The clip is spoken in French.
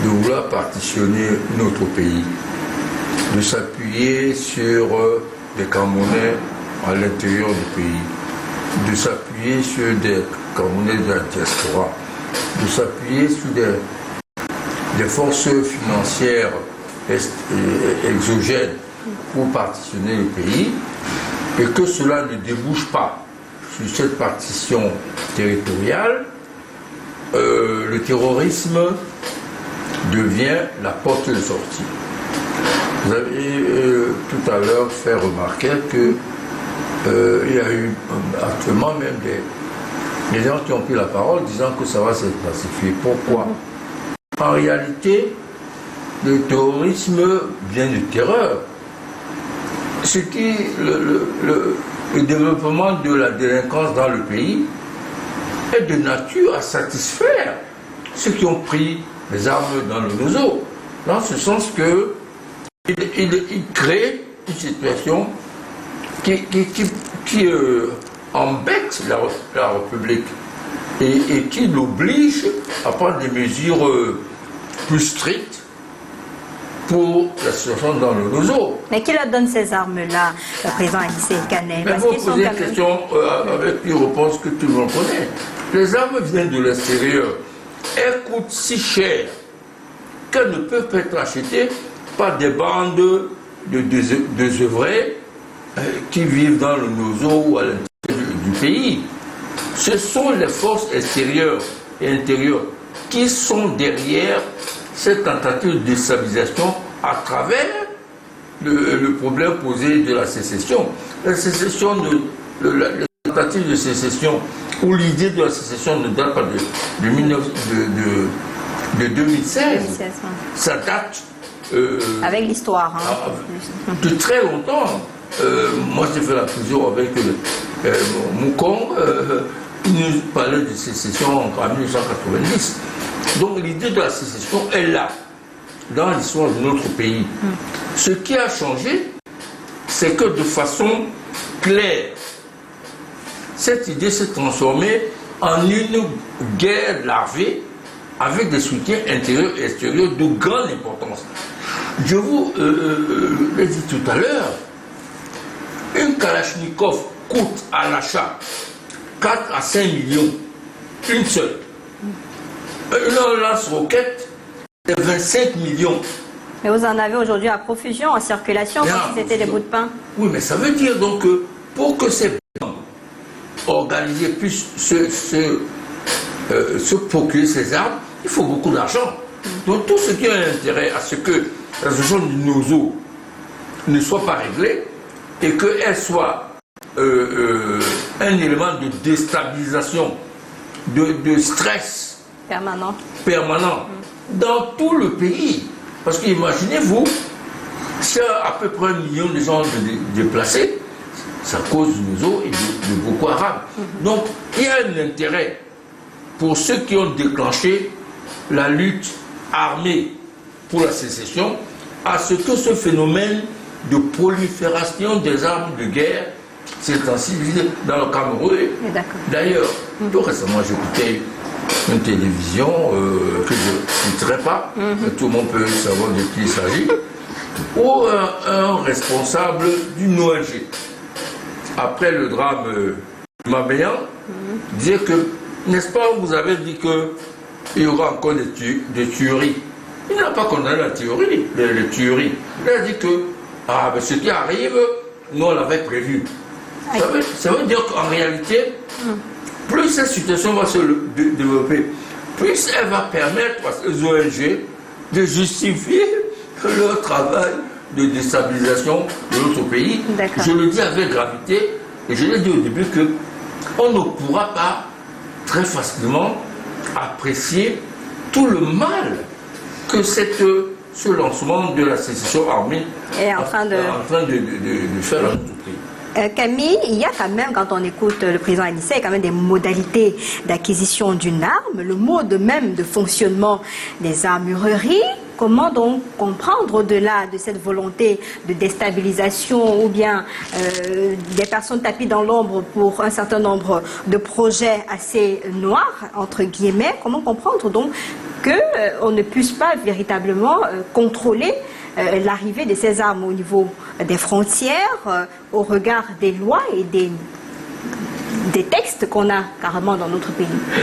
vouloir partitionner notre pays, de s'appuyer sur des Camerounais à l'intérieur du pays, de s'appuyer sur des Camerounais de la diaspora, de s'appuyer sur des forces financières exogènes pour partitionner le pays, et que cela ne débouche pas sur cette partition territoriale, le terrorisme devient la porte de sortie. Vous avez tout à l'heure fait remarquer que il y a eu actuellement même des gens qui ont pris la parole disant que ça va se pacifier. Pourquoi? En réalité, le terrorisme vient de terreur. Ce qui le développement de la délinquance dans le pays est de nature à satisfaire ceux qui ont pris les armes dans le nozo, dans ce sens que il crée une situation qui embête la République et qui l'oblige à prendre des mesures plus strictes pour la situation dans le nozo. Mais qui leur donne ces armes-là, le président Anissé Kané? Mais vous posez une question avec une réponse que tout le monde connaît. Les armes viennent de l'extérieur. Elles coûtent si cher qu'elles ne peuvent pas être achetées par des bandes de désœuvrés qui vivent dans le nozo ou à l'intérieur du pays. Ce sont les forces extérieures et intérieures qui sont derrière cette tentative de déstabilisation à travers le problème posé de la sécession. La sécession, la tentative de sécession ou l'idée de la sécession ne date pas de 2016. Ça date avec l'histoire. De très longtemps. Moi, j'ai fait la fusion avec Moukong. Il nous parlait de sécession en 1990. Donc l'idée de la sécession est là, dans l'histoire de notre pays. Ce qui a changé, c'est que de façon claire, cette idée s'est transformée en une guerre larvée avec des soutiens intérieurs et extérieurs de grande importance. Je vous l'ai dit tout à l'heure, une Kalachnikov coûte à l'achat 4 à 5 millions, une seule. Une lance-roquette, c'est 25 millions. Mais vous en avez aujourd'hui à profusion, en circulation, comme si c'était des bouts de pain. Oui, mais ça veut dire donc que pour que ces bandes organisées puissent se procurer ces armes, il faut beaucoup d'argent. Donc tout ce qui a intérêt à ce que la situation du nozo ne soit pas réglée et qu'elle soit un élément de déstabilisation, de stress permanent dans tout le pays. Parce qu'imaginez-vous, s'il y a à peu près 1 million de gens déplacés, c'est à cause du nozo et de Boko Haram. Donc il y a un intérêt pour ceux qui ont déclenché la lutte armée pour la sécession à ce phénomène de prolifération des armes de guerre s'intensifie dans le Cameroun. D'ailleurs, tout récemment, j'écoutais une télévision que je ne citerai pas, mais tout le monde peut savoir de qui il s'agit, où un responsable d'une ONG, après le drame Mabéan, disait que, n'est-ce pas, vous avez dit qu'il y aura encore des tueries. Il n'a pas condamné la tuerie, les tueries. Il a dit que ce qui arrive, nous on l'avait prévu. Ça veut dire qu'en réalité, plus cette situation va se développer, plus elle va permettre aux ONG de justifier leur travail de déstabilisation de notre pays. Je le dis avec gravité, et je l'ai dit au début qu'on ne pourra pas très facilement apprécier tout le mal que ce lancement de la sécession armée est en train de faire à notre pays. Camille, il y a quand même, quand on écoute le président Anissé, il y a quand même des modalités d'acquisition d'une arme, le mode même de fonctionnement des armureries. Comment donc comprendre au-delà de cette volonté de déstabilisation ou bien des personnes tapées dans l'ombre pour un certain nombre de projets assez noirs, entre guillemets, comment comprendre donc qu'on ne puisse pas véritablement contrôler l'arrivée de ces armes au niveau des frontières, au regard des lois et des textes qu'on a carrément dans notre pays.